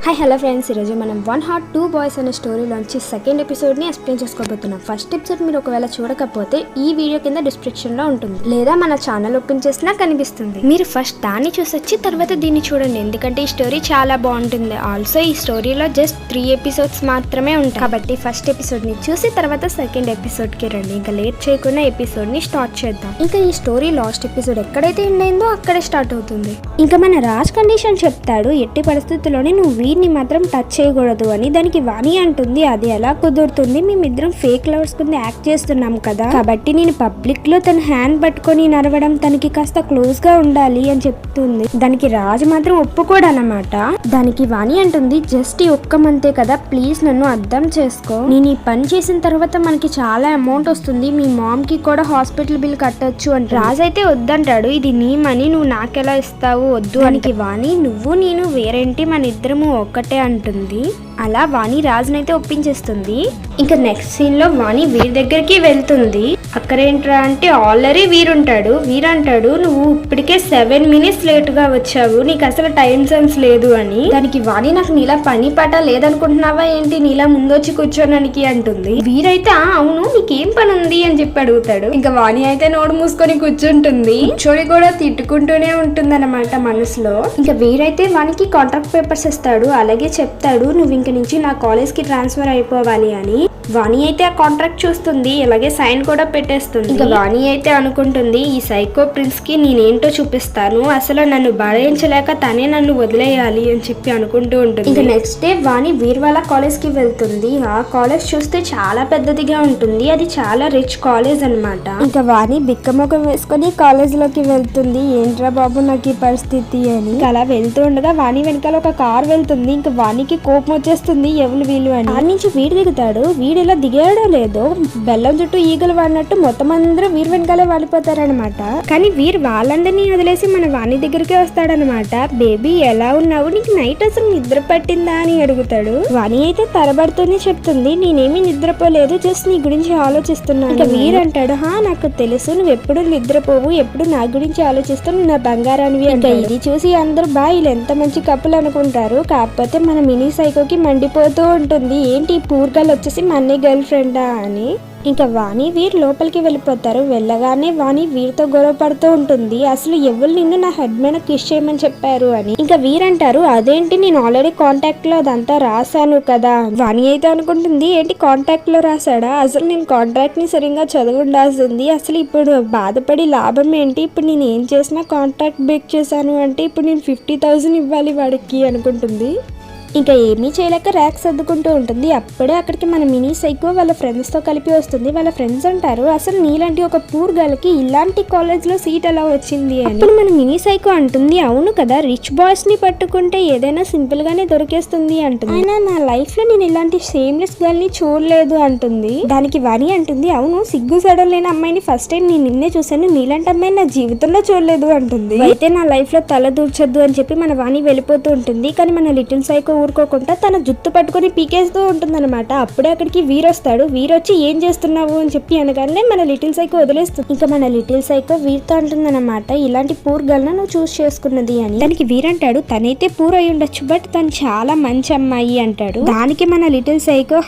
Hi hello friends, ఈరోజు మనం 1 Heart 2 Boys అనే స్టోరీలోంచి సెకండ్ ఎపిసోడ్ని ఎక్స్ప్లెయిన్ చేసుకోబోతున్నాం. ఫస్ట్ ఎపిసోడ్ మీరు ఒకవేళ చూడకపోతే ఈ వీడియో కింద డిస్క్రిప్షన్లో ఉంటుంది, లేదా మన ఛానల్ ఓపెన్ చేసినా కనిపిస్తుంది. మీరు ఫస్ట్ దాన్ని చూసొచ్చి తర్వాత దీన్ని చూడండి, ఎందుకంటే ఈ స్టోరీ చాలా బాగుంటుంది. ఆల్సో ఈ స్టోరీలో జస్ట్ 3 ఎపిసోడ్స్ మాత్రమే ఉంటాయి, కాబట్టి ఫస్ట్ ఎపిసోడ్ని చూసి తర్వాత సెకండ్ ఎపిసోడ్కి రండి. ఇంకా లేట్ చేయకుండా ఎపిసోడ్ని స్టార్ట్ చేద్దాం. ఇంకా ఈ స్టోరీ లాస్ట్ ఎపిసోడ్ ఎక్కడైతే ఎండ్ అయిందో అక్కడే స్టార్ట్ అవుతుంది. ఇంకా మన రాజ్ కండిషన్ చెప్తాడు, ఎట్టి పరిస్థితుల్లోనే నువ్వు వీడిని మాత్రం టచ్ చేయకూడదు అని. దానికి వాణి అంటుంది, అది ఎలా కుదురుతుంది, మేమిద్దరం ఫేక్ లవర్స్ కింద యాక్ట్ చేస్తున్నాం కదా, కాబట్టి నేను పబ్లిక్ లో తన హ్యాండ్ పట్టుకొని నడవడం తనకి కాస్త క్లోజ్ గా ఉండాలి అని చెప్తుంది. దానికి రాజు మాత్రం ఒప్పుకోడనమాట. దానికి వాణి అంటుంది, జస్ట్ ఈ ఒక్క మంతే కదా, ప్లీజ్ నన్ను అర్థం చేసుకో. నేను ఈ పని చేసిన తర్వాత మనకి చాలా అమౌంట్ వస్తుంది, మీ మామ్ కి కూడా హాస్పిటల్ బిల్ కట్టొచ్చు అని. రాజు అయితే వద్దంటాడు, ఇది నీ మనీ, నువ్వు నాకెలా ఇస్తావు, వద్దు. దానికి వాణి, నువ్వు నేను వేరేంటి, మన ఇద్దరము ఒక్కటే అంటుంది. అలా వాణి రాజునైతే ఒప్పించేస్తుంది. ఇంకా నెక్స్ట్ సీన్ లో వాణి వీరి దగ్గరికి వెళ్తుంది. అక్కడేంట్రా అంటే ఆల్రెడీ వీరుంటాడు. వీరంటాడు, నువ్వు ఇప్పటికే 7 minutes లేట్ గా వచ్చావు, నీకు అసలు టైం సెన్స్ లేదు అని. దానికి వాణి, నాకు నీలా పని పాట లేదనుకుంటున్నావా ఏంటి, నీలా ముందొచ్చి కూర్చోడానికి అంటుంది. వీరైతే అవును, నీకేం పని ఉంది అని చెప్పి అడుగుతాడు. ఇంకా వాణి అయితే నోడు మూసుకొని కూర్చుంటుంది. కూర్చొని కూడా తిట్టుకుంటూనే ఉంటుంది అనమాట మనసులో. ఇంకా వీరైతే వానికి కాంట్రాక్ట్ పేపర్స్ ఇస్తాడు, అలాగే చెప్తాడు, నువ్వు ఇంక నుంచి నా కాలేజ్ కి ట్రాన్స్ఫర్ అయిపోవాలి అని. వాణి అయితే ఆ కాంట్రాక్ట్ చూస్తుంది, అలాగే సైన్ కూడా పెట్టేస్తుంది. ఇంకా వాణి అయితే అనుకుంటుంది, ఈ సైకో ప్రిన్స్ కి నేనేంటో చూపిస్తాను, అసలు నన్ను భరించలేక తనే నన్ను వదిలేయాలి అని చెప్పి అనుకుంటూ ఉంటుంది. ఇంకా నెక్స్ట్ డే వాణి వీర్ వాళ్ళ కాలేజ్ కి వెళ్తుంది. ఆ కాలేజ్ చూస్తే చాలా పెద్దదిగా ఉంటుంది, అది చాలా రిచ్ కాలేజ్ అనమాట. ఇంకా వాణి బిక్కమొఖం వేసుకొని కాలేజ్ లోకి వెళ్తుంది. ఏంట్రా బాబు నాకు ఈ పరిస్థితి అని. అలా వెళ్తూ ఉండగా వాణి వెనకాల ఒక కార్ వెళ్తుంది. ఇంకా వాణికి కోపం వచ్చేస్తుంది, ఎవరు వీళ్ళు అని. ఆ నుంచి వీడు దిగుతాడు. వీడు ఇలా దిగాడో లేదో బెల్లం చుట్టూ ఈగలు వాడినట్టు మొత్తం అందరూ వీరు వెనకాలే వాడిపోతారనమాట. కానీ వీరు వాళ్ళందరినీ వదిలేసి మన వాణి దగ్గరికే వస్తాడనమాట. బేబీ ఎలా ఉన్నావు, నీకు నైట్ అసలు నిద్ర పట్టిందా అని అడుగుతాడు. వాణి అయితే తరబడుతూనే చెప్తుంది, నేనేమి నిద్రపోలేదు, జస్ట్ నీ గురించి ఆలోచిస్తున్నాను. ఇంకా వీరు అంటాడు, నాకు తెలుసు, నువ్వు ఎప్పుడు నిద్రపోవు, ఎప్పుడు నా గురించి ఆలోచిస్తూ నువ్వు నా బంగారానివి అంటే. ఇది చూసి అందరూ వీళ్ళు ఎంత మంచి కప్పులు అనుకుంటారు. కాకపోతే మన మినీ సైకోకి మండిపోతూ ఉంటుంది, ఏంటి పూర్గాలు వచ్చేసి మన గర్ల్ ఫ్రెండా అని. ఇంకా వాణి వీర్ లోపలికి వెళ్ళిపోతారు. వెళ్ళగానే వాణి వీరితో గొడవ పడుతూ ఉంటుంది, అసలు ఎవరు నిన్ను నా హెడ్ మీద కిస్ చేయమని చెప్పారు అని. ఇంకా వీరంటారు, అదేంటి, నేను ఆల్రెడీ కాంటాక్ట్ లో అదంతా రాశాను కదా. వాణి అయితే అనుకుంటుంది, ఏంటి కాంటాక్ట్ లో రాశాడా, అసలు నేను కాంట్రాక్ట్ ని సరిగ్గా చదువుండాల్సింది, అసలు ఇప్పుడు బాధపడి లాభం ఏంటి, ఇప్పుడు నేను ఏం చేసినా కాంట్రాక్ట్ బ్రేక్ చేశాను అంటే ఇప్పుడు నేను 50,000 ఇవ్వాలి వాడికి అనుకుంటుంది. ఇంకా ఏమీ చేయలేక ర్యాక్ సర్దుకుంటూ ఉంటుంది. అప్పుడే అక్కడికి మన మినీ సైకో వాళ్ళ ఫ్రెండ్స్ తో కలిపి వస్తుంది. వాళ్ళ ఫ్రెండ్స్ అంటారు, అసలు నీలాంటి ఒక పూర్ గర్ల్కి ఇలాంటి కాలేజ్ లో సీట్ ఎలా వచ్చింది అని. అప్పుడు మన మినీ సైకో అంటుంది, అవును కదా, రిచ్ బాయ్స్ ని పట్టుకుంటే ఏదైనా సింపుల్ గానే దొరికేస్తుంది అంటుంది. అయినా నా లైఫ్ లో నేను ఇలాంటి షేమ్లెస్ గర్ల్ ని చూడలేదు అంటుంది. దానికి వాణి అంటుంది, అవును, సిగ్గు సడన్ లేని అమ్మాయిని ఫస్ట్ టైం నేను నిన్నే చూసాను, నీలాంటి అమ్మాయి నా జీవితంలో చూడలేదు అంటుంది. అయితే నా లైఫ్ లో తల దూర్చొద్దు అని చెప్పి మన వాణి వెళ్ళిపోతూ ఉంటుంది. కానీ మన లిటిల్ సైకో ఊరుకోకుండా తన జుత్తు పట్టుకొని పీకేస్తూ ఉంటుందన్నమాట. అప్పుడే అక్కడికి వీరొస్తాడు. వీరొచ్చి ఏం చేస్తున్నావు అని చెప్పి అనగానే మన లిటిల్ సైకో వదిలేస్తుంది. ఇంకా మన లిటిల్ సైకో వీరితో అంటుందన్నమాట, ఇలాంటి పూర్ గర్ల్ నువ్వు చూస్ చేసుకున్నది అని. దానికి వీరంటాడు, తనైతే పూర్ అయి ఉండొచ్చు, బట్ తను చాలా మంచి అమ్మాయి అంటాడు. దానికి మన లిటిల్ సైకో,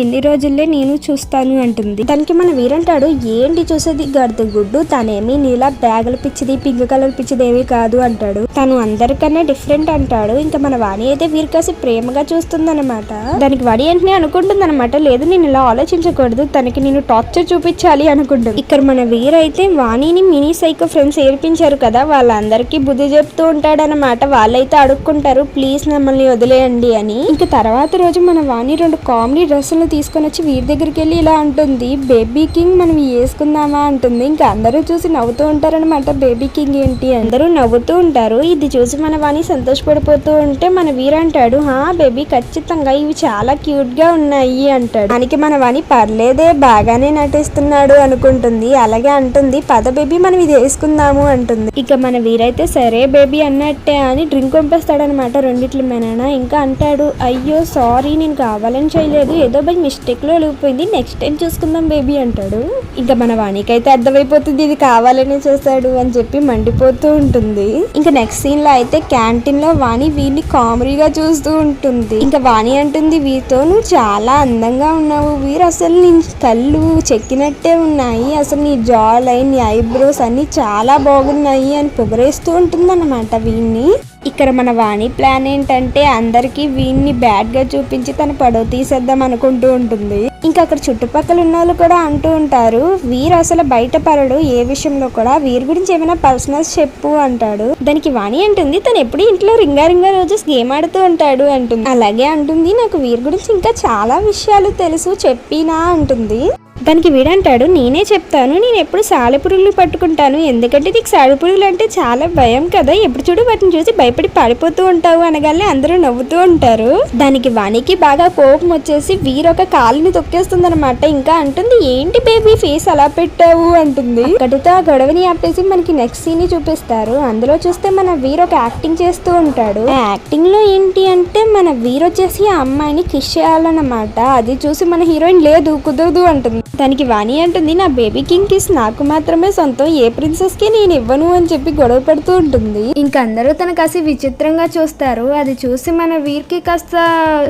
ఎన్ని రోజుల్లే నేను చూస్తాను అంటుంది. దానికి మన వీరంటాడు, ఏంటి చూసేది గర్దు గుడ్డు, తనేమి నీలా బ్యాగులు పిచ్చిది, పింక్ కలర్ పిచ్చిది ఏమీ కాదు అంటాడు. తను అందరికన్నా డిఫరెంట్ అంటాడు. ఇంకా మన వాణి అయితే వీరికాసి ప్రేమగా చూస్తుందన్నమాట. దానికి వాడి వెంటనే అనుకుంటుంది అనమాట, లేదు నేను ఇలా ఆలోచించకూడదు, తనకి నేను టార్చర్ చూపించాలి అనుకుంటుంది. ఇక్కడ మన వీరైతే వాణిని మినీ సైకో ఫ్రెండ్స్ ఏర్పించారు కదా, వాళ్ళందరికీ బుద్ధి చెప్తూ ఉంటాడనమాట. వాళ్ళైతే అడుక్కుంటారు, ప్లీజ్ మమ్మల్ని వదిలేయండి అని. ఇంకా తర్వాత రోజు మన వాణి 2 కామెడీ డ్రెస్సులు తీసుకొని వచ్చి వీరి దగ్గరికి వెళ్ళి ఇలా అంటుంది, బేబీ కింగ్ మనం వేసుకుందామా అంటుంది. ఇంకా అందరూ చూసి నవ్వుతూ ఉంటారనమాట, బేబీ కింగ్ ఏంటి, అందరూ నవ్వుతూ ఉంటారు. ఇది చూసి మన వాణి సంతోషపడిపోతూ ఉంటే మన వీరంటాడు, బేబీ ఖచ్చితంగా ఇవి చాలా క్యూట్ గా ఉన్నాయి అంటాడు. దానికి మన వాణి, పర్లేదే బాగానే నటిస్తున్నాడు అనుకుంటుంది. అలాగే అంటుంది, పద బేబీ మనం ఇది వేసుకుందాము అంటుంది. ఇక మన వీరైతే సరే బేబీ అన్నట్టే అని డ్రింక్ పంపిస్తాడనమాట 2 మేననా. ఇంకా అంటాడు, అయ్యో సారీ, నేను కావాలని చేయలేదు, ఏదో బై మిస్టేక్ లో వెళ్ళిపోయింది, నెక్స్ట్ టైం చూసుకుందాం బేబీ అంటాడు. ఇంకా మన వాణికైతే అర్థమైపోతుంది, ఇది కావాలని చేశాడు అని చెప్పి మండిపోతూ ఉంటుంది. ఇంకా నెక్స్ట్ సీన్ లో అయితే క్యాంటీన్ లో వాణి వీడిని కామెడీగా చూస్తూ ఉంటుంది. ఇంకా వాణి అంటుంది వీరితో, నువ్వు చాలా అందంగా ఉన్నావు వీరు, అసలు నీ కళ్ళు చెక్కినట్టే ఉన్నాయి, అసలు నీ జా లైన్ నీ ఐబ్రోస్ అన్ని చాలా బాగున్నాయి అని పొగరేస్తూ ఉంటుందన్నమాట వీణ్ణి. ఇక్కడ మన వాణి ప్లాన్ ఏంటంటే అందరికి వీడిని బ్యాడ్ గా చూపించి తన పడవ తీసేద్దాం అనుకుంటూ ఉంటుంది. ఇంకా అక్కడ చుట్టుపక్కల ఉన్న వాళ్ళు కూడా అంటూ ఉంటారు, వీరు అసలు బయట పడడు ఏ విషయంలో కూడా, వీరి గురించి ఏమైనా పర్సనల్స్ చెప్పు అంటాడు. దానికి వాణి అంటుంది, తను ఎప్పుడు ఇంట్లో రింగా రోజెస్ గేమ్ ఆడుతూ ఉంటాడు అంటుంది. అలాగే అంటుంది, నాకు వీరి గురించి ఇంకా చాలా విషయాలు తెలుసు చెప్పినా అంటుంది. దానికి వీడంటాడు, నేనే చెప్తాను, నేను ఎప్పుడు సాలెపురుగులు పట్టుకుంటాను, ఎందుకంటే నీకు సాలెపురుగులు అంటే చాలా భయం కదా, ఎప్పుడు చూడు వాటిని చూసి భయపడి పారిపోతూ ఉంటావు అనగానే అందరూ నవ్వుతూ ఉంటారు. దానికి వానికి బాగా కోపం వచ్చేసి వీరొక కాలుని తొక్కేస్తుంది అనమాట. ఇంకా అంటుంది, ఏంటి బేబీ ఫేస్ అలా పెట్టావు అంటుంది. అక్కడితో ఆ గొడవని ఆపేసి మనకి నెక్స్ట్ సీన్ ని చూపిస్తారు. అందులో చూస్తే మన వీర్ ఒక యాక్టింగ్ చేస్తూ ఉంటాడు. ఆ యాక్టింగ్ లో ఏంటి అంటే మన వీర్ వచ్చేసి ఆ అమ్మాయిని కిస్ చేయాలన్నమాట. అది చూసి మన హీరోయిన్ లేదు కుదరదు అంటుంది. దానికి వాణి అంటుంది, నా బేబీ కింగ్ కిస్ నాకు మాత్రమే సొంతం, ఏ ప్రిన్సెస్ కి నేను ఇవ్వను అని చెప్పి గొడవ పెడుతూ ఉంటుంది. ఇంకా అందరూ తన కాసి విచిత్రంగా చూస్తారు. అది చూసి మన వీరికి కాస్త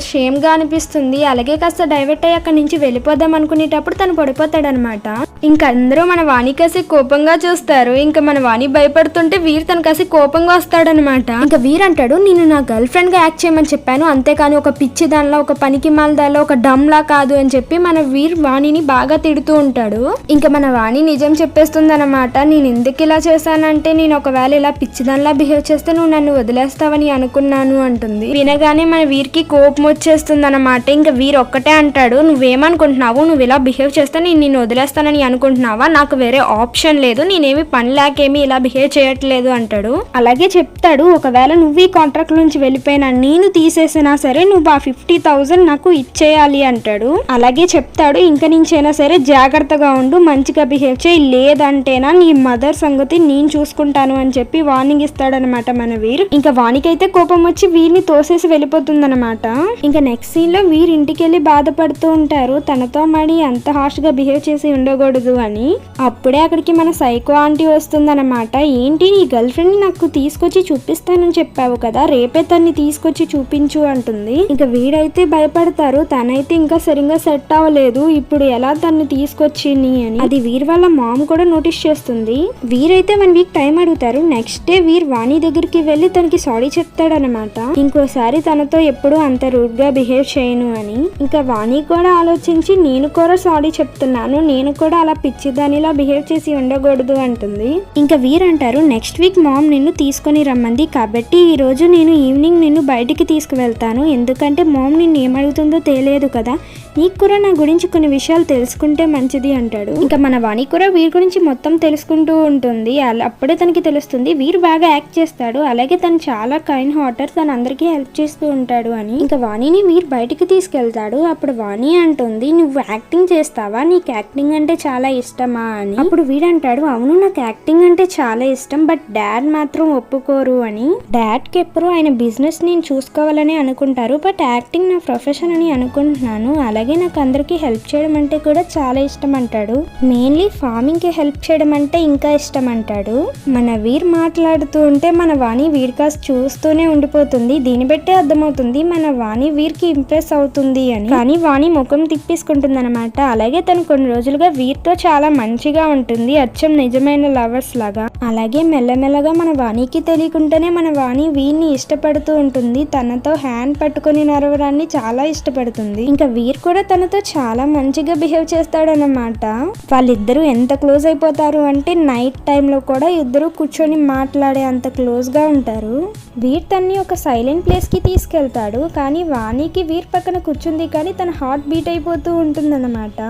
షేమ్ గా అనిపిస్తుంది. అలాగే కాస్త డైవర్ట్ అయ్యి అక్కడి నుంచి వెళ్ళిపోదాం అనుకునేటప్పుడు తను పడిపోతాడు అనమాట. ఇంకా అందరూ మన వాణి కాసి కోపంగా చూస్తారు. ఇంకా మన వాణి భయపడుతుంటే వీర్ తన కాసి కోపంగా వస్తాడనమాట. ఇంకా వీర్ అంటాడు, నేను నా గర్ల్ ఫ్రెండ్ గా యాక్ట్ చేయమని చెప్పాను, అంతేకాని ఒక పిచ్చి దానిలో ఒక పనికి మాలదాలో ఒక డమ్ లా కాదు అని చెప్పి మన వీర్ వాణిని బాగా తిడుతూ ఉంటాడు. ఇంకా మన వాణి నిజం చెప్పేస్తుంది అనమాట. నేను ఎందుకు ఇలా చేశానంటే, నేను ఒకవేళ ఇలా పిచ్చిదానిలా బిహేవ్ చేస్తే నువ్వు నన్ను వదిలేస్తావని అనుకున్నాను అంటుంది. వినగానే మన వీరికి కోపం వచ్చేస్తుంది అనమాట. ఇంకా వీర్ ఒక్కటే అంటాడు, నువ్వేమనుకుంటున్నావు, నువ్వు ఇలా బిహేవ్ చేస్తే నేను నిన్ను వదిలేస్తానని అనుకుంటున్నావా, నాకు వేరే ఆప్షన్ లేదు, నేనేమి పని లేకేమి ఇలా బిహేవ్ చేయట్లేదు అంటాడు. అలాగే చెప్తాడు, ఒకవేళ నువ్వు ఈ కాంట్రాక్ట్ నుంచి వెళ్ళిపోయినా నేను తీసేసినా సరే నువ్వు ఆ 50,000 నాకు ఇచ్చేయాలి అంటాడు. అలాగే చెప్తాడు, ఇంక నుంచైనా సరే జాగ్రత్తగా ఉండు, మంచిగా బిహేవ్ చేయి, లేదంటేనా నీ మదర్ సంగతి నేను చూసుకుంటాను అని చెప్పి వార్నింగ్ ఇస్తాడనమాట మన వీర్. ఇంకా వానికైతే కోపం వచ్చి వీరిని తోసేసి వెళ్ళిపోతుంది అనమాట. ఇంకా నెక్స్ట్ సీన్ లో వీర్ ఇంటికి వెళ్ళి బాధపడుతూ ఉంటారు, తనతో మడి అంత హార్ష్ గా బిహేవ్ చేసి ఉండకూడదు అని. అప్పుడే అక్కడికి మన సైకో ఆంటీ వస్తుందన్నమాట. ఏంటి నీ గర్ల్ ఫ్రెండ్ ని నాకు తీసుకొచ్చి చూపిస్తానని చెప్పావు కదా, రేపే తన్ని తీసుకొచ్చి చూపించు అంటుంది. ఇంకా వీడైతే భయపడతారు, తనైతే ఇంకా సరిగ్గా సెట్ అవ్వలేదు, ఇప్పుడు ఎలా తన్ని తీసుకొచ్చింది అని. అది వీర్ వాళ్ళ మామ్ కూడా నోటీస్ చేస్తుంది. వీరైతే 1 వీక్ టైం అడుగుతారు. నెక్స్ట్ డే వీర్ వాణి దగ్గరికి వెళ్ళి తనకి సారీ చెప్తాడనమాట. ఇంకోసారి తనతో ఎప్పుడు అంత రూడ్ గా బిహేవ్ చేయను అని. ఇంకా వాణి కూడా ఆలోచించి, నేను కూడా సారీ చెప్తున్నాను, నేను కూడా అలా పిచ్చిదానిలా బిహేవ్ చేసి ఉండకూడదు అంటుంది. ఇంకా వీర్ అంటారు, నెక్స్ట్ వీక్ మామ్ నిన్ను తీసుకొని రమ్మంది కాబట్టి ఈ రోజు నేను ఈవినింగ్ నిన్ను బయటికి తీసుకువెళ్తాను, ఎందుకంటే మామ్ నిన్ను ఏమడుగుతుందో తెలియదు కదా, నీకు కూడా నా గురించి కొన్ని విషయాలు తెలుసుకుంటే మంచిది అంటాడు. ఇంకా మన వాణి కూడా వీరి గురించి మొత్తం తెలుసుకుంటూ ఉంటుంది. అప్పుడే తనకి తెలుస్తుంది వీరు బాగా యాక్ట్ చేస్తాడు, అలాగే తను చాలా కైండ్ హార్టర్, తను అందరికీ హెల్ప్ చేస్తూ ఉంటాడు అని. ఇంకా వాణిని వీరు బయటికి తీసుకెళ్తాడు. అప్పుడు వాణి అంటుంది, నువ్వు యాక్టింగ్ చేస్తావా, నీకు యాక్టింగ్ అంటే చాలా ఇష్టమా అని. అప్పుడు వీడంటాడు, అవును నాకు యాక్టింగ్ అంటే చాలా ఇష్టం, బట్ డాడ్ మాత్రం ఒప్పుకోరు అని. డాడ్ కి ఎప్పుడు ఆయన బిజినెస్ నేను చూసుకోవాలని అనుకుంటారు, బట్ యాక్టింగ్ నా ప్రొఫెషన్ అని అనుకుంటున్నాను, అలాగే నాకు అందరికీ హెల్ప్ చేయడం అంటే కూడా చాలా ఇష్టం అంటాడు. మెయిన్లీ ఫార్మింగ్ కి హెల్ప్ చేయడం అంటే ఇంకా ఇష్టం అంటాడు. మన వీర్ మాట్లాడుతూ ఉంటే మన వాణి వీర్ కాస్త చూస్తూనే ఉండిపోతుంది. దీన్ని బట్టే అర్థమవుతుంది మన వాణి వీర్కి ఇంప్రెస్ అవుతుంది అని. కానీ వాణి ముఖం తిప్పేసుకుంటుంది అనమాట. అలాగే తను కొన్ని రోజులుగా వీర్తో చాలా మంచిగా ఉంటుంది, అచ్చం నిజమైన లవర్స్ లాగా. అలాగే మెల్లమెల్లగా మన వాణికి తెలియకుండానే మన వాణి వీర్ని ఇష్టపడుతూ ఉంటుంది. తనతో హ్యాండ్ పట్టుకొని నడవడాన్ని చాలా ఇష్టపడుతుంది. ఇంకా వీర్ కూడా తనతో చాలా మంచిగా బిహేవ్ చేస్తాడనమాట. వాళ్ళిద్దరూ ఎంత క్లోజ్ అయిపోతారు అంటే నైట్ టైంలో కూడా ఇద్దరు కూర్చొని మాట్లాడే అంత క్లోజ్ గా ఉంటారు. వీర్ తన్ని ఒక సైలెంట్ ప్లేస్ కి తీసుకెళ్తాడు, కానీ వాణికి వీర్ పక్కన కూర్చుంది కానీ తన హార్ట్ బీట్ అయిపోతూ ఉంటుందన్నమాట.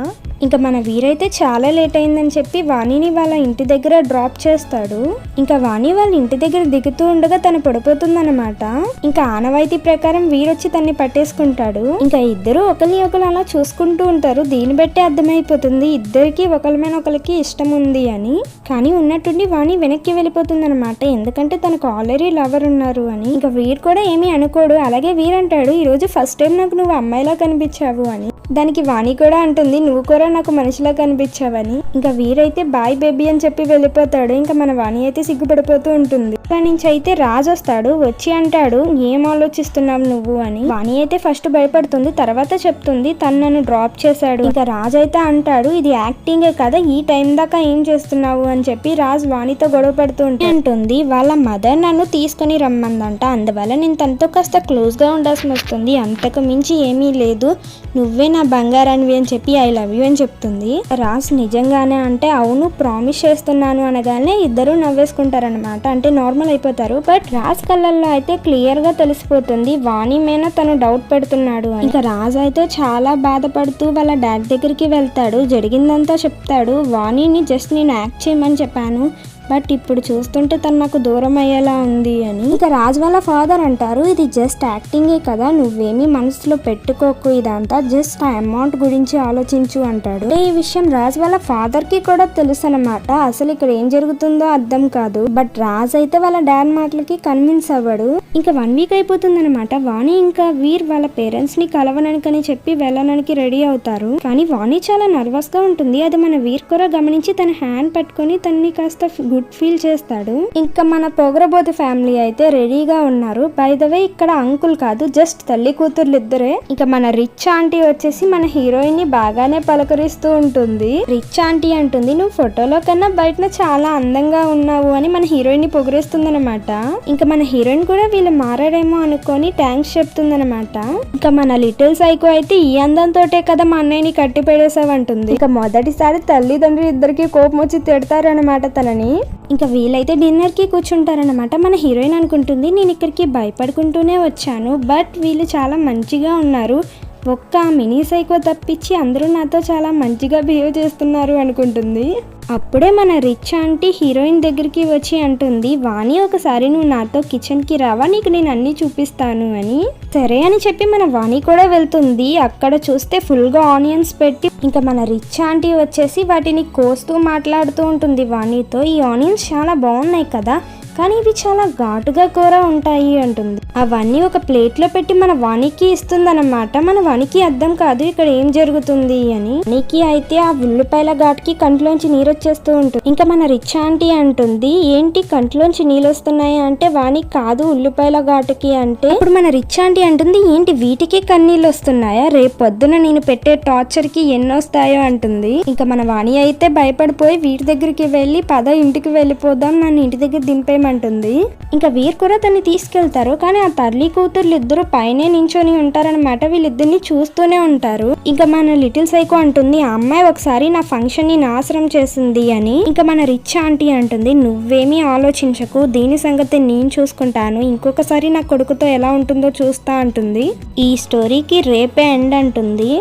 ఇంకా మన వీరైతే చాలా లేట్ అయిందని చెప్పి వాణిని వాళ్ళ ఇంటి దగ్గర డ్రాప్ చేస్తాడు. ఇంకా వాణి వాళ్ళ ఇంటి దగ్గర దిగుతూ ఉండగా తను పడిపోతుందన్నమాట. ఇంకా ఆనవాయితీ ప్రకారం వీరొచ్చి తన్ని పట్టేసుకుంటాడు. ఇంకా ఇద్దరు ఒకరి అలా చూసుకుంటూ ఉంటారు. దీన్ని బట్టి అర్థమైపోతుంది ఇద్దరికి ఒకరి మీద ఒకరికి ఇష్టం ఉంది అని. కానీ ఉన్నట్టుండి వాణి వెనక్కి వెళ్ళిపోతుంది అనమాట, ఎందుకంటే తనకు ఆల్రెడీ లవర్ ఉన్నారు అని. ఇంకా వీర్ కూడా ఏమీ అనుకోడు. అలాగే వీర్ అంటాడు, ఈ రోజు ఫస్ట్ టైం నాకు నువ్వు అమ్మాయిలా కనిపించావు అని. దానికి వాణి కూడా అంటుంది నువ్వు కూడా నాకు మనిషిలా కనిపించావని. ఇంకా వీరైతే బాయ్ బేబీ అని చెప్పి వెళ్ళిపోతాడు. ఇంకా మన వాణి అయితే సిగ్గుపడిపోతూ ఉంటుంది. అక్కడి నుంచి అయితే రాజు వస్తాడు. వచ్చి అంటాడు ఏం ఆలోచిస్తున్నావు నువ్వు అని. వాణి అయితే ఫస్ట్ భయపడుతుంది, తర్వాత చెప్తుంది తను నన్ను డ్రాప్ చేశాడు. ఇంకా రాజు అయితే అంటాడు ఇది యాక్టింగే కదా, ఈ టైం దాకా ఏం చేస్తున్నావు అని చెప్పి రాజు వాణితో గొడవ పడుతూ ఉంటుంది. వాళ్ళ మదర్ నన్ను తీసుకుని రమ్మందంట, అందువల్ల నేను తనతో కాస్త క్లోజ్ గా ఉండాల్సి వస్తుంది, అంతకు మించి ఏమీ లేదు, నువ్వే నా బంగారానివి అని చెప్పి ఐ లవ్ యూ అని చెప్తుంది. రాజు నిజంగానే అంటే అవును ప్రామిస్ చేస్తున్నాను అనగానే ఇద్దరు నవ్వేసుకుంటారనమాట, అంటే నార్మల్ అయిపోతారు. బట్ రాజ్ కళ్ళల్లో అయితే క్లియర్ గా తెలిసిపోతుంది వాణి మీద తను డౌట్ పెడుతున్నాడు అని. ఇంకా రాజ్ అయితే చాలా బాధపడుతూ వాళ్ళ డాడీ దగ్గరికి వెళ్తాడు, జరిగిందంతా చెప్తాడు. వాణిని జస్ట్ నేను యాక్ట్ చేయమని చెప్పాను, బట్ ఇప్పుడు చూస్తుంటే తను నాకు దూరం అయ్యేలా ఉంది అని. ఇంకా రాజ్ వాళ్ళ ఫాదర్ అంటారు ఇది జస్ట్ యాక్టింగే కదా, నువ్వేమీ మనసులో పెట్టుకోకు, ఇదంతా జస్ట్ ఆ అమౌంట్ గురించి ఆలోచించు అంటాడు. ఈ విషయం రాజ్ వాళ్ళ ఫాదర్ కి కూడా తెలుసు అనమాట, అసలు ఇక్కడ ఏం జరుగుతుందో అర్థం కాదు. బట్ రాజ్ అయితే వాళ్ళ డాడ్ మాటలకి కన్విన్స్ అవ్వడు. ఇంకా 1 వీక్ అయిపోతుంది అనమాట. వాణి ఇంకా వీర్ వాళ్ళ పేరెంట్స్ ని కలవననికని చెప్పి వెళ్ళడానికి రెడీ అవుతారు. కానీ వాణి చాలా నర్వస్ గా ఉంటుంది. అది మన వీర్ కూడా గమనించి తన హ్యాండ్ పట్టుకొని తనని కాస్త గుడ్ ఫీల్ చేస్తాడు. ఇంకా మన పొగరబోతు ఫ్యామిలీ అయితే రెడీగా ఉన్నారు. బై ద వే ఇక్కడ అంకుల్ కాదు, జస్ట్ తల్లి కూతుర్లు ఇద్దరే. ఇంకా మన రిచ్ ఆంటీ వచ్చేసి మన హీరోయిన్ ని బాగానే పలకరిస్తూ ఉంటుంది. రిచ్ ఆంటీ అంటుంది నువ్వు ఫోటోలో కన్నా బయట చాలా అందంగా ఉన్నావు అని మన హీరోయిన్ ని పొగిరేస్తుంది అనమాట. ఇంకా మన హీరోయిన్ కూడా వీళ్ళు మారాడేమో అనుకొని థ్యాంక్స్ చెప్తుంది అనమాట. ఇంకా మన లిటిల్ సైకో అయితే ఈ అందంతోటే కదా మా అన్నయ్యని కట్టి పెడేసావంటుంది. ఇంకా మొదటిసారి తల్లిదండ్రులు ఇద్దరికి కోపం వచ్చి తిడతారనమాట తనని. ఇంకా వీళ్ళైతే డిన్నర్ కి కూర్చుంటారనమాట. మన హీరోయిన్ అనుకుంటుంది నేను ఇక్కడికి భయపడుకుంటూనే వచ్చాను, బట్ వీళ్ళు చాలా మంచిగా ఉన్నారు, ఒక్క మినీ సైకో తప్పించి అందరూ నాతో చాలా మంచిగా బిహేవ్ చేస్తున్నారు అనుకుంటుంది. అప్పుడే మన రిచ్ ఆంటీ హీరోయిన్ దగ్గరికి వచ్చి అంటుంది వాణి ఒకసారి నువ్వు నాతో కిచెన్ కి రావా, నీకు నేను అన్ని చూపిస్తాను అని. సరే అని చెప్పి మన వాణి కూడా వెళ్తుంది. అక్కడ చూస్తే ఫుల్ గా ఆనియన్స్ పెట్టి ఇంకా మన రిచ్ ఆంటీ వచ్చేసి వాటిని కోస్తూ మాట్లాడుతూ ఉంటుంది వాణితో, ఈ ఆనియన్స్ చాలా బాగున్నాయి కదా, కానీ ఇవి చాలా ఘాటుగా కూర ఉంటాయి అంటుంది. అవన్నీ ఒక ప్లేట్ లో పెట్టి మన వాణికి ఇస్తుందన్నమాట. మన వాణికి అర్థం కాదు ఇక్కడ ఏం జరుగుతుంది అని. వాణికి అయితే ఆ ఉల్లిపాయల ఘాటుకి కంట్లోంచి నీరు వచ్చేస్తూ ఉంటుంది. ఇంకా మన రిచ్ ఆంటీ అంటుంది ఏంటి కంట్లోంచి నీళ్ళు వస్తున్నాయి అంటే వాణి కాదు ఉల్లిపాయల ఘాటుకి అంటే. ఇప్పుడు మన రిచ్ ఆంటీ అంటుంది ఏంటి వీటికి కన్నీళ్ళు వస్తున్నాయా, రేపు పొద్దున నేను పెట్టే టార్చర్ కి ఎన్ని వస్తాయో అంటుంది. ఇంకా మన వాణి అయితే భయపడిపోయి వీటి దగ్గరికి వెళ్ళి పద ఇంటికి వెళ్ళిపోదాం, నన్ను ఇంటి దగ్గర దింపేయమంటుంది. ఇంకా వీరు కూడా తన్ని తీసుకెళ్తారు. కానీ ఆ తల్లి కూతుర్లు ఇద్దరు పైనే నించొని ఉంటారనమాట, వీళ్ళిద్దరిని చూస్తూనే ఉంటారు. ఇంకా మన లిటిల్ సైకో అంటుంది ఆ అమ్మాయి ఒకసారి నా ఫంక్షన్ ని నాశనం చేసింది అని. ఇంకా మన రిచ్ ఆంటీ అంటుంది నువ్వేమీ ఆలోచించకు, దీని సంగతి నేను చూసుకుంటాను, ఇంకొకసారి నా కొడుకుతో ఎలా ఉంటుందో చూస్తా అంటుంది. ఈ స్టోరీకి రేపే ఎండ్ అంటుంది.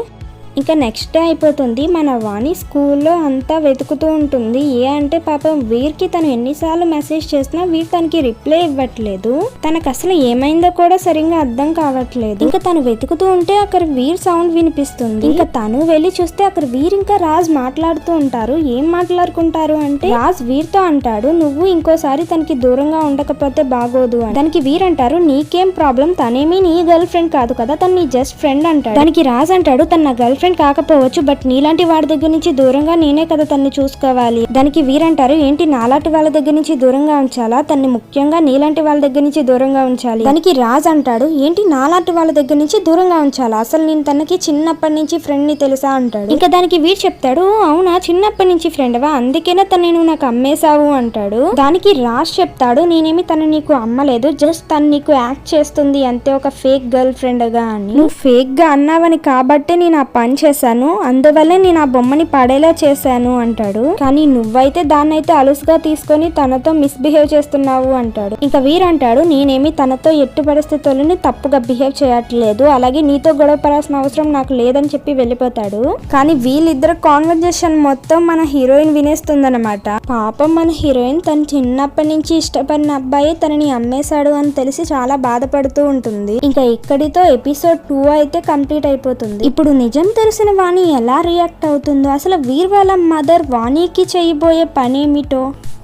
ఇంకా నెక్స్ట్ డే అయిపోతుంది. మన వాణి స్కూల్లో అంతా వెతుకుతూ ఉంటుంది. ఏ అంటే పాపం వీర్కి తను ఎన్నిసార్లు మెసేజ్ చేసినా వీర్ తనకి రిప్లై ఇవ్వట్లేదు. తనకు అసలు ఏమైందో కూడా సరిగ్గా అర్థం కావట్లేదు. ఇంకా తను వెతుకుతూ ఉంటే అక్కడ వీర్ సౌండ్ వినిపిస్తుంది. ఇంకా తను వెళ్ళి చూస్తే అక్కడ వీర్ ఇంకా రాజ్ మాట్లాడుతూ ఉంటారు. ఏం మాట్లాడుకుంటారు అంటే రాజ్ వీర్తో అంటాడు నువ్వు ఇంకోసారి తనకి దూరంగా ఉండకపోతే బాగోదు అని. దానికి వీర్ అంటారు నీకేం ప్రాబ్లం, తనేమీ నీ గర్ల్ ఫ్రెండ్ కాదు కదా, తను నీ జస్ట్ ఫ్రెండ్ అంటాడు. దానికి రాజ్ అంటాడు తన నా గర్ల్ ఫ్రెండ్ కాకపోవచ్చు, బట్ నీలాంటి వాడి దగ్గర నుంచి దూరంగా నేనే కదా తన్ని చూసుకోవాలి. దానికి వీరంటారు ఏంటి నాలాంటి వాళ్ళ దగ్గర నుంచి దూరంగా ఉంచాలా, తన్ని ముఖ్యంగా నీలాంటి వాళ్ళ దగ్గర నుంచి దూరంగా ఉంచాలి. దానికి రాజ్ అంటాడు ఏంటి నాలాంటి వాళ్ళ దగ్గర నుంచి దూరంగా ఉంచాలా, అసలు నేను తనకి చిన్నప్పటి నుంచి ఫ్రెండ్ ని తెలుసా అంటాడు. ఇంకా దానికి వీర్ చెప్తాడు అవునా చిన్నప్పటి నుంచి ఫ్రెండ్వా, అందుకేనా తను నువ్వు నాకు అమ్మేశావు అంటాడు. దానికి రాజ్ చెప్తాడు నేనేమి తను నీకు అమ్మలేదు, జస్ట్ తను నీకు యాక్ట్ చేస్తుంది అంతే, ఒక ఫేక్ గర్ల్ ఫ్రెండ్ గా అని. నువ్వు ఫేక్ గా అన్నావని కాబట్టి నేను ఆ పని చేశాను, అందువల్లే నేను ఆ బొమ్మని పడేలా చేశాను అంటాడు. కానీ నువ్వైతే దాన్నైతే అలుసుగా తీసుకొని తనతో మిస్బిహేవ్ చేస్తున్నావు అంటాడు. ఇంకా వీర్ అంటాడు నేనేమి తనతో ఎట్టి పరిస్థితుల్లోని తప్పుగా బిహేవ్ చేయట్లేదు, అలాగే నీతో గొడవ పడాల్సిన అవసరం నాకు లేదని చెప్పి వెళ్ళిపోతాడు. కానీ వీళ్ళిద్దరు కాన్వర్జేషన్ మొత్తం మన హీరోయిన్ వినేస్తుందన్నమాట. పాపం మన హీరోయిన్ తను చిన్నప్పటి నుంచి ఇష్టపడిన అబ్బాయి తనని అమ్మేశాడు అని తెలిసి చాలా బాధపడుతూ ఉంటుంది. ఇంకా ఇక్కడితో ఎపిసోడ్ 2 అయితే కంప్లీట్ అయిపోతుంది. ఇప్పుడు నిజం తెలిసిన వాణి ఎలా రియాక్ట్ అవుతుందో, అసలు వీర్ వాళ్ళ మదర్ వాణికి చేయబోయే పనేమిటో,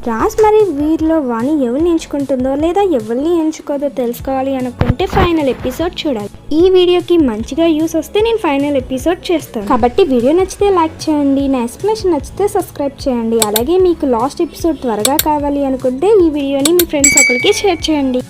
రాజ్ మరి వీరిలో వాణి ఎవరిని ఎంచుకుంటుందో లేదా ఎవరిని ఎంచుకోదో తెలుసుకోవాలి అనుకుంటే ఫైనల్ ఎపిసోడ్ చూడాలి. ఈ వీడియోకి మంచిగా యూస్ వస్తే నేను ఫైనల్ ఎపిసోడ్ చేస్తాను. కాబట్టి వీడియో నచ్చితే లైక్ చేయండి, నా ఎక్స్ప్లెనేషన్ నచ్చితే సబ్స్క్రైబ్ చేయండి. అలాగే మీకు లాస్ట్ ఎపిసోడ్ త్వరగా కావాలి అనుకుంటే ఈ వీడియోని మీ ఫ్రెండ్స్ ఒకరికి షేర్ చేయండి.